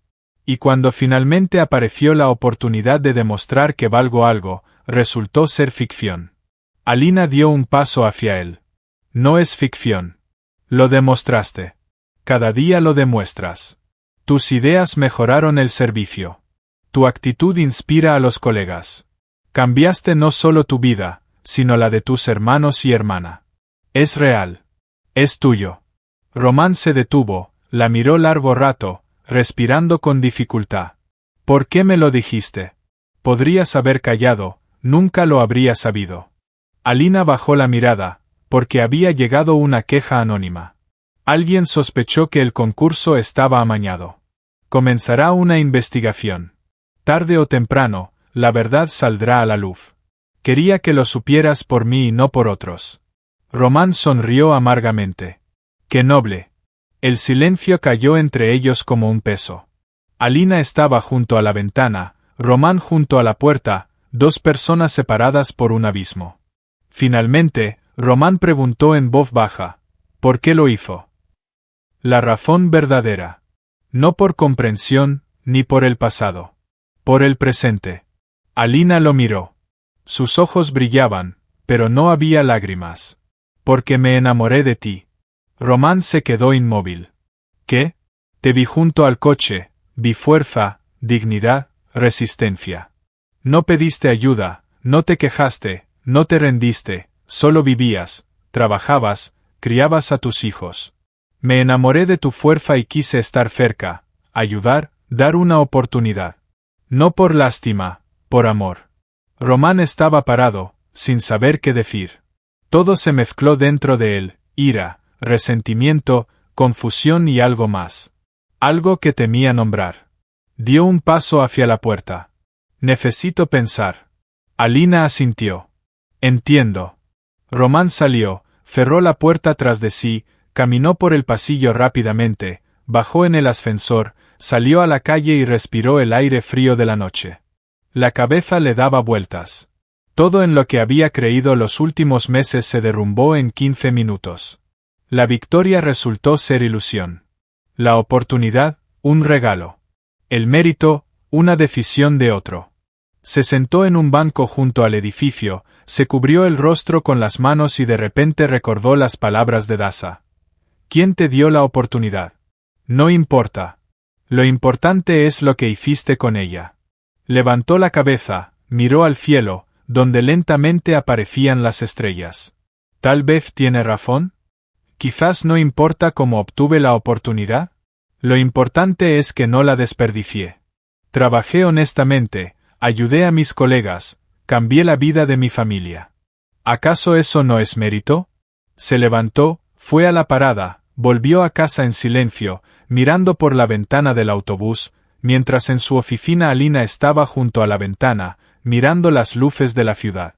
Y cuando finalmente apareció la oportunidad de demostrar que valgo algo, resultó ser ficción. Alina dio un paso hacia él. No es ficción. Lo demostraste. Cada día lo demuestras. Tus ideas mejoraron el servicio. Tu actitud inspira a los colegas. Cambiaste no solo tu vida, sino la de tus hermanos y hermana. Es real. Es tuyo. Román se detuvo, la miró largo rato, respirando con dificultad. ¿Por qué me lo dijiste? Podrías haber callado, nunca lo habría sabido. Alina bajó la mirada, porque había llegado una queja anónima. Alguien sospechó que el concurso estaba amañado. Comenzará una investigación. Tarde o temprano, la verdad saldrá a la luz. Quería que lo supieras por mí y no por otros. Román sonrió amargamente. ¡Qué noble! El silencio cayó entre ellos como un peso. Alina estaba junto a la ventana, Román junto a la puerta, dos personas separadas por un abismo. Finalmente, Román preguntó en voz baja, ¿por qué lo hizo? La razón verdadera. No por comprensión, ni por el pasado. Por el presente. Alina lo miró. Sus ojos brillaban, pero no había lágrimas. Porque me enamoré de ti. Román se quedó inmóvil. ¿Qué? Te vi junto al coche, vi fuerza, dignidad, resistencia. No pediste ayuda, no te quejaste, no te rendiste, solo vivías, trabajabas, criabas a tus hijos. Me enamoré de tu fuerza y quise estar cerca, ayudar, dar una oportunidad. No por lástima, por amor. Román estaba parado, sin saber qué decir. Todo se mezcló dentro de él, ira, resentimiento, confusión y algo más. Algo que temía nombrar. Dio un paso hacia la puerta. Necesito pensar. Alina asintió. Entiendo. Román salió, cerró la puerta tras de sí, caminó por el pasillo rápidamente, bajó en el ascensor, salió a la calle y respiró el aire frío de la noche. La cabeza le daba vueltas. Todo en lo que había creído los últimos meses se derrumbó en 15 minutos. La victoria resultó ser ilusión. La oportunidad, un regalo. El mérito, una decisión de otro. Se sentó en un banco junto al edificio, se cubrió el rostro con las manos y de repente recordó las palabras de Daza. ¿Quién te dio la oportunidad? No importa. Lo importante es lo que hiciste con ella. Levantó la cabeza, miró al cielo, donde lentamente aparecían las estrellas. ¿Tal vez tiene razón? Quizás no importa cómo obtuve la oportunidad. Lo importante es que no la desperdicié. Trabajé honestamente, ayudé a mis colegas, cambié la vida de mi familia. ¿Acaso eso no es mérito? Se levantó, fue a la parada, volvió a casa en silencio, mirando por la ventana del autobús, mientras en su oficina Alina estaba junto a la ventana, mirando las luces de la ciudad.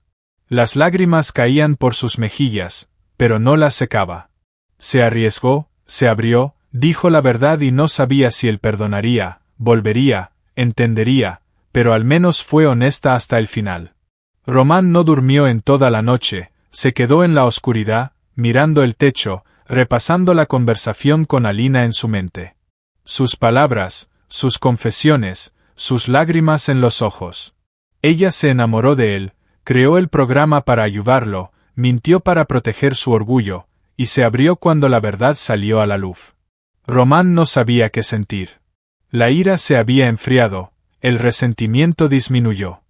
Las lágrimas caían por sus mejillas, pero no las secaba. Se arriesgó, se abrió, dijo la verdad y no sabía si él perdonaría, volvería, entendería, pero al menos fue honesta hasta el final. Román no durmió en toda la noche, se quedó en la oscuridad, mirando el techo, repasando la conversación con Alina en su mente. Sus palabras, sus confesiones, sus lágrimas en los ojos. Ella se enamoró de él, creó el programa para ayudarlo, mintió para proteger su orgullo, y se abrió cuando la verdad salió a la luz. Román no sabía qué sentir. La ira se había enfriado, el resentimiento disminuyó.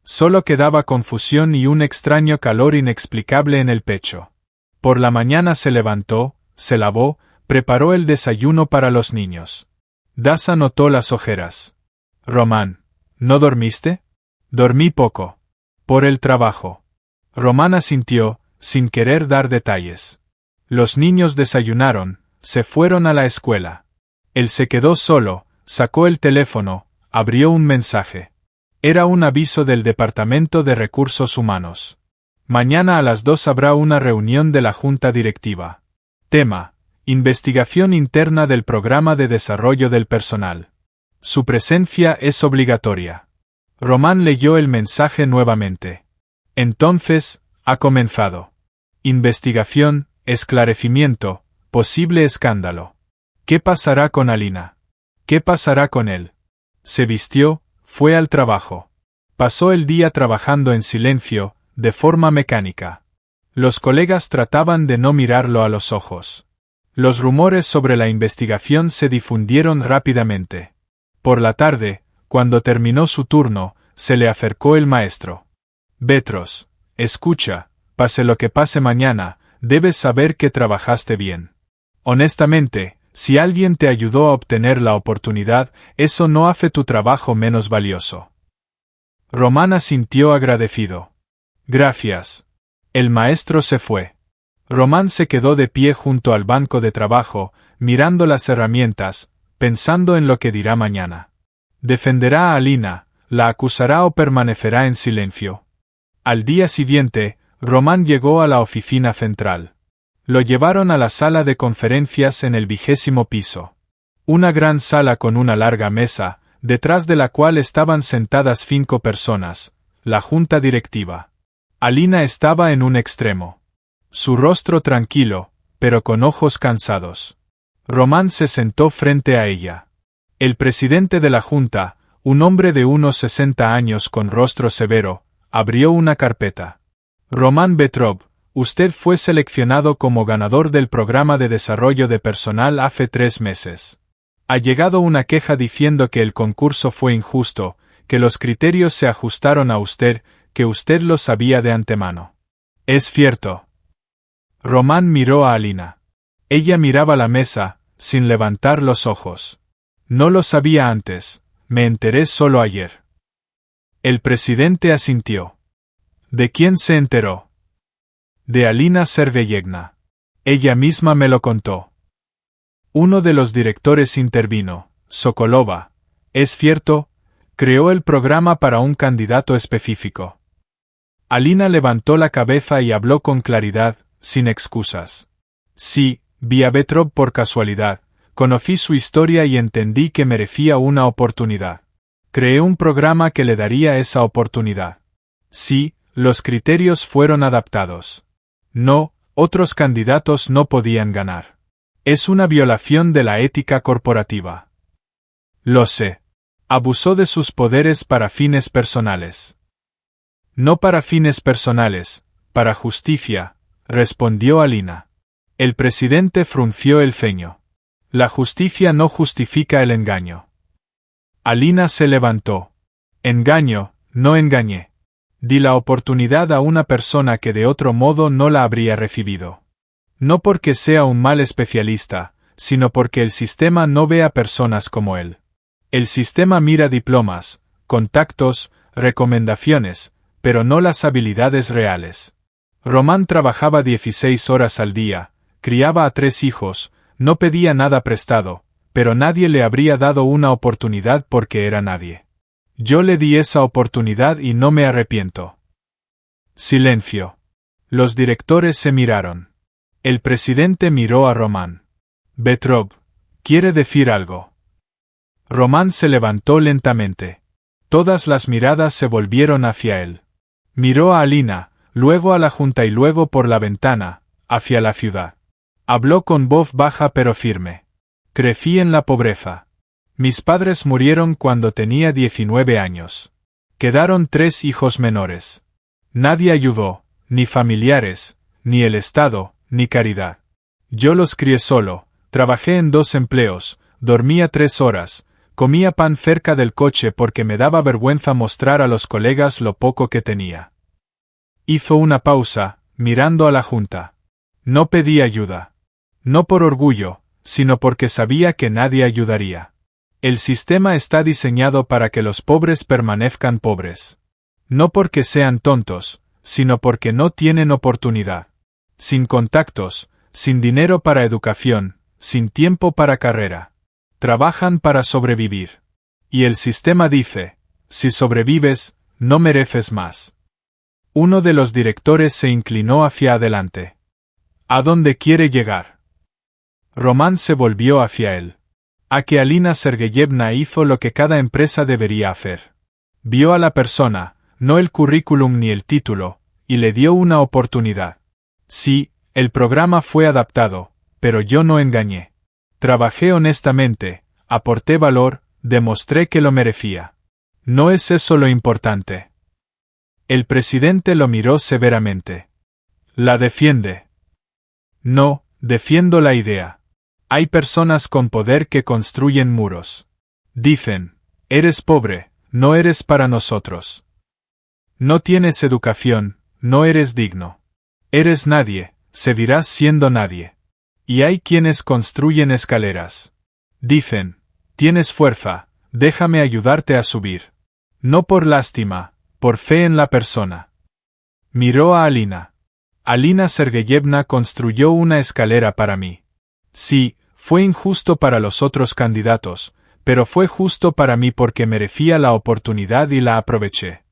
Solo quedaba confusión y un extraño calor inexplicable en el pecho. Por la mañana se levantó, se lavó, preparó el desayuno para los niños. Daza notó las ojeras. Román, ¿no dormiste? Dormí poco. Por el trabajo. Román asintió, sin querer dar detalles. Los niños desayunaron, se fueron a la escuela. Él se quedó solo, sacó el teléfono, abrió un mensaje. Era un aviso del Departamento de Recursos Humanos. Mañana a las 2 habrá una reunión de la Junta Directiva. Tema: investigación interna del Programa de Desarrollo del Personal. Su presencia es obligatoria. Román leyó el mensaje nuevamente. Entonces, ha comenzado. Investigación, esclarecimiento, posible escándalo. ¿Qué pasará con Alina? ¿Qué pasará con él? Se vistió, fue al trabajo. Pasó el día trabajando en silencio, de forma mecánica. Los colegas trataban de no mirarlo a los ojos. Los rumores sobre la investigación se difundieron rápidamente. Por la tarde, cuando terminó su turno, se le acercó el maestro. Betros, escucha, pase lo que pase mañana, debes saber que trabajaste bien. Honestamente, si alguien te ayudó a obtener la oportunidad, eso no hace tu trabajo menos valioso. Román asintió agradecido. Gracias. El maestro se fue. Román se quedó de pie junto al banco de trabajo, mirando las herramientas, pensando en lo que dirá mañana. ¿Defenderá a Alina, la acusará o permanecerá en silencio? Al día siguiente, Román llegó a la oficina central. Lo llevaron a la sala de conferencias en el 20º piso. Una gran sala con una larga mesa, detrás de la cual estaban sentadas 5 personas, la junta directiva. Alina estaba en un extremo. Su rostro tranquilo, pero con ojos cansados. Román se sentó frente a ella. El presidente de la junta, un hombre de unos 60 años con rostro severo, abrió una carpeta. Román Petrov, usted fue seleccionado como ganador del programa de desarrollo de personal hace 3 meses. Ha llegado una queja diciendo que el concurso fue injusto, que los criterios se ajustaron a usted, que usted lo sabía de antemano. ¿Es cierto? Román miró a Alina. Ella miraba la mesa, sin levantar los ojos. No lo sabía antes, me enteré solo ayer. El presidente asintió. ¿De quién se enteró? De Alina Sergeyevna. Ella misma me lo contó. Uno de los directores intervino, Sokolova. Es cierto, creó el programa para un candidato específico. Alina levantó la cabeza y habló con claridad, sin excusas. Sí, vi a Petrov por casualidad, conocí su historia y entendí que merecía una oportunidad. Creé un programa que le daría esa oportunidad. Sí, los criterios fueron adaptados. No, otros candidatos no podían ganar. Es una violación de la ética corporativa. Lo sé. Abusó de sus poderes para fines personales. No para fines personales, para justicia, respondió Alina. El presidente frunció el ceño. La justicia no justifica el engaño. Alina se levantó. Engaño, no engañé. Di la oportunidad a una persona que de otro modo no la habría recibido. No porque sea un mal especialista, sino porque el sistema no ve a personas como él. El sistema mira diplomas, contactos, recomendaciones, pero no las habilidades reales. Román trabajaba 16 horas al día, criaba a 3 hijos, no pedía nada prestado, pero nadie le habría dado una oportunidad porque era nadie. Yo le di esa oportunidad y no me arrepiento. Silencio. Los directores se miraron. El presidente miró a Román. Petrov, ¿quiere decir algo? Román se levantó lentamente. Todas las miradas se volvieron hacia él. Miró a Alina, luego a la junta y luego por la ventana, hacia la ciudad. Habló con voz baja pero firme. Crecí en la pobreza. Mis padres murieron cuando tenía 19 años. Quedaron 3 hijos menores. Nadie ayudó, ni familiares, ni el Estado, ni caridad. Yo los crié solo, trabajé en 2 empleos, dormía 3 horas, comía pan cerca del coche porque me daba vergüenza mostrar a los colegas lo poco que tenía. Hizo una pausa, mirando a la junta. No pedí ayuda. No por orgullo, sino porque sabía que nadie ayudaría. El sistema está diseñado para que los pobres permanezcan pobres. No porque sean tontos, sino porque no tienen oportunidad. Sin contactos, sin dinero para educación, sin tiempo para carrera. Trabajan para sobrevivir. Y el sistema dice, si sobrevives, no mereces más. Uno de los directores se inclinó hacia adelante. ¿A dónde quiere llegar? Román se volvió hacia él. A que Alina Sergeyevna hizo lo que cada empresa debería hacer. Vio a la persona, no el currículum ni el título, y le dio una oportunidad. Sí, el programa fue adaptado, pero yo no engañé. Trabajé honestamente, aporté valor, demostré que lo merecía. ¿No es eso lo importante? El presidente lo miró severamente. ¿La defiende? No, defiendo la idea. Hay personas con poder que construyen muros. Dicen, eres pobre, no eres para nosotros. No tienes educación, no eres digno. Eres nadie, seguirás siendo nadie. Y hay quienes construyen escaleras. Dicen, tienes fuerza, déjame ayudarte a subir. No por lástima, por fe en la persona. Miró a Alina. Alina Sergeyevna construyó una escalera para mí. Sí, fue injusto para los otros candidatos, pero fue justo para mí porque merecía la oportunidad y la aproveché.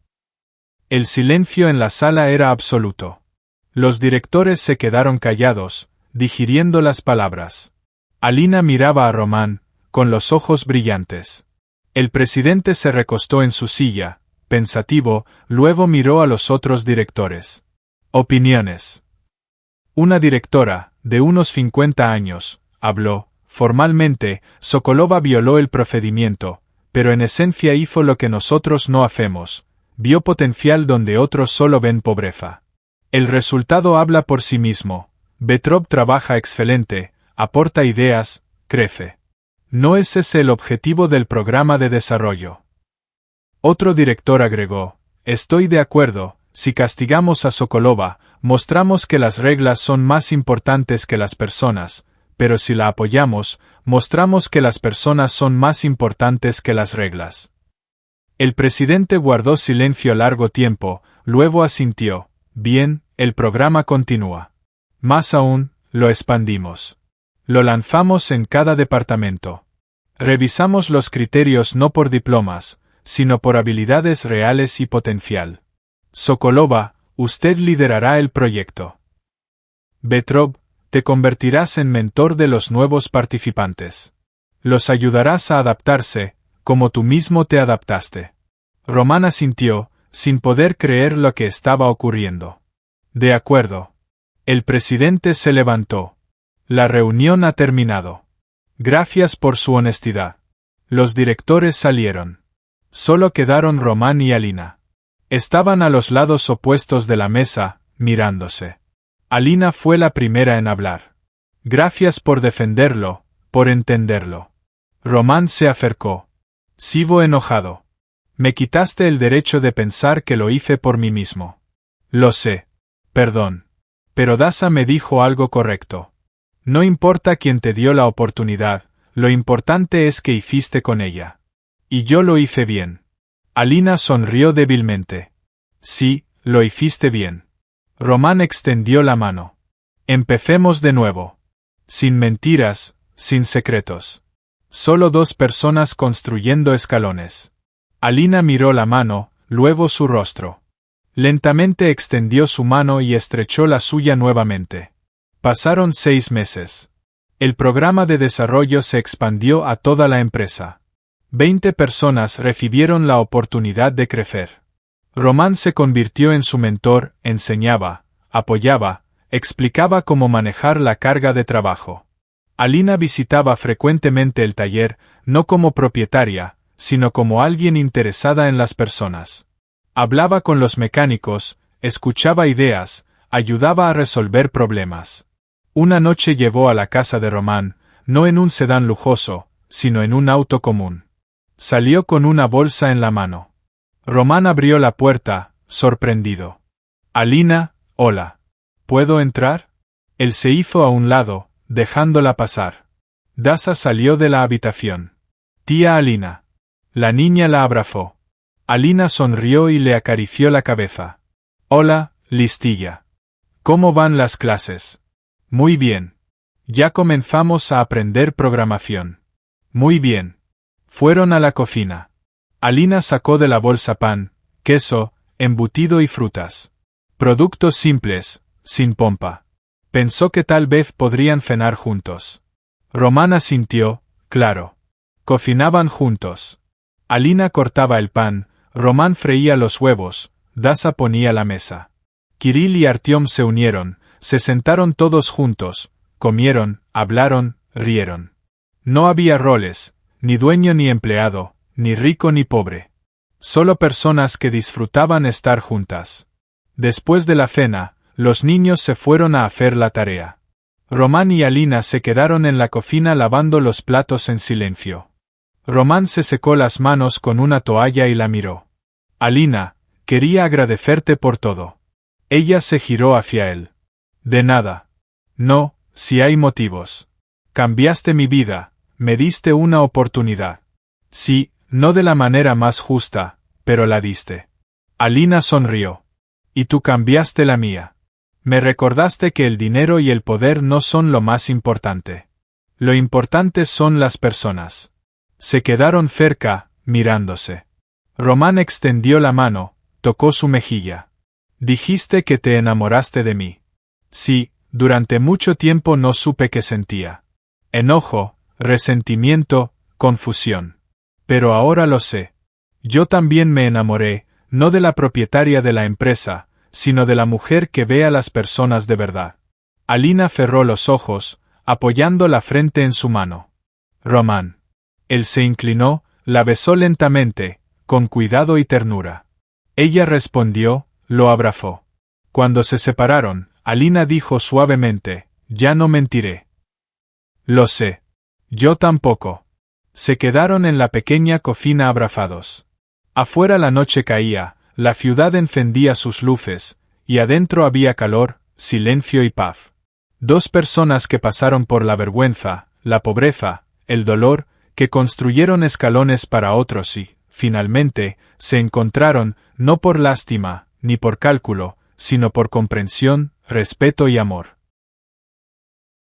El silencio en la sala era absoluto. Los directores se quedaron callados, digiriendo las palabras. Alina miraba a Román, con los ojos brillantes. El presidente se recostó en su silla, pensativo, luego miró a los otros directores. Opiniones. Una directora, de unos 50 años, habló. Formalmente, Sokolova violó el procedimiento, pero en esencia hizo lo que nosotros no hacemos. Vio potencial donde otros solo ven pobreza. El resultado habla por sí mismo. Petrov trabaja excelente, aporta ideas, crece. ¿No es ese el objetivo del programa de desarrollo? Otro director agregó, estoy de acuerdo, si castigamos a Sokolova, mostramos que las reglas son más importantes que las personas, pero si la apoyamos, mostramos que las personas son más importantes que las reglas. El presidente guardó silencio largo tiempo, luego asintió, bien, el programa continúa. Más aún, lo expandimos. Lo lanzamos en cada departamento. Revisamos los criterios no por diplomas, sino por habilidades reales y potencial. Sokolova, usted liderará el proyecto. Petrov, te convertirás en mentor de los nuevos participantes. Los ayudarás a adaptarse, como tú mismo te adaptaste. Román asintió, sin poder creer lo que estaba ocurriendo. De acuerdo. El presidente se levantó. La reunión ha terminado. Gracias por su honestidad. Los directores salieron. Solo quedaron Román y Alina. Estaban a los lados opuestos de la mesa, mirándose. Alina fue la primera en hablar. Gracias por defenderlo, por entenderlo. Román se acercó. Sigo enojado. Me quitaste el derecho de pensar que lo hice por mí mismo. Lo sé. Perdón. Pero Dasa me dijo algo correcto. No importa quién te dio la oportunidad, lo importante es que hiciste con ella. Y yo lo hice bien. Alina sonrió débilmente. Sí, lo hiciste bien. Román extendió la mano. Empecemos de nuevo. Sin mentiras, sin secretos. Solo 2 personas construyendo escalones. Alina miró la mano, luego su rostro. Lentamente extendió su mano y estrechó la suya nuevamente. Pasaron 6 meses. El programa de desarrollo se expandió a toda la empresa. 20 personas recibieron la oportunidad de crecer. Román se convirtió en su mentor, enseñaba, apoyaba, explicaba cómo manejar la carga de trabajo. Alina visitaba frecuentemente el taller, no como propietaria, sino como alguien interesada en las personas. Hablaba con los mecánicos, escuchaba ideas, ayudaba a resolver problemas. Una noche llevó a la casa de Román, no en un sedán lujoso, sino en un auto común. Salió con una bolsa en la mano. Román abrió la puerta, sorprendido. Alina, hola. ¿Puedo entrar? Él se hizo a un lado, dejándola pasar. Dasa salió de la habitación. Tía Alina. La niña la abrazó. Alina sonrió y le acarició la cabeza. Hola, listilla. ¿Cómo van las clases? Muy bien. Ya comenzamos a aprender programación. Muy bien. Fueron a la cocina. Alina sacó de la bolsa pan, queso, embutido y frutas. Productos simples, sin pompa. Pensó que tal vez podrían cenar juntos. Román asintió, claro. Cocinaban juntos. Alina cortaba el pan, Román freía los huevos, Dasa ponía la mesa. Kirill y Artyom se unieron, se sentaron todos juntos, comieron, hablaron, rieron. No había roles, ni dueño ni empleado, ni rico ni pobre. Solo personas que disfrutaban estar juntas. Después de la cena, los niños se fueron a hacer la tarea. Román y Alina se quedaron en la cocina lavando los platos en silencio. Román se secó las manos con una toalla y la miró. Alina, quería agradecerte por todo. Ella se giró hacia él. De nada. No, si hay motivos. Cambiaste mi vida, me diste una oportunidad. Sí, no de la manera más justa, pero la diste. Alina sonrió. Y tú cambiaste la mía. Me recordaste que el dinero y el poder no son lo más importante. Lo importante son las personas. Se quedaron cerca, mirándose. Román extendió la mano, tocó su mejilla. Dijiste que te enamoraste de mí. Sí, durante mucho tiempo no supe qué sentía. Enojo, resentimiento, confusión. Pero ahora lo sé. Yo también me enamoré, no de la propietaria de la empresa, sino de la mujer que ve a las personas de verdad. Alina cerró los ojos, apoyando la frente en su mano. Román. Él se inclinó, la besó lentamente, con cuidado y ternura. Ella respondió, lo abrazó. Cuando se separaron, Alina dijo suavemente, ya no mentiré. Lo sé. Yo tampoco. Se quedaron en la pequeña cocina abrazados. Afuera la noche caía, la ciudad encendía sus luces, y adentro había calor, silencio y paz. Dos personas que pasaron por la vergüenza, la pobreza, el dolor, que construyeron escalones para otros y, finalmente, se encontraron, no por lástima, ni por cálculo, sino por comprensión, respeto y amor.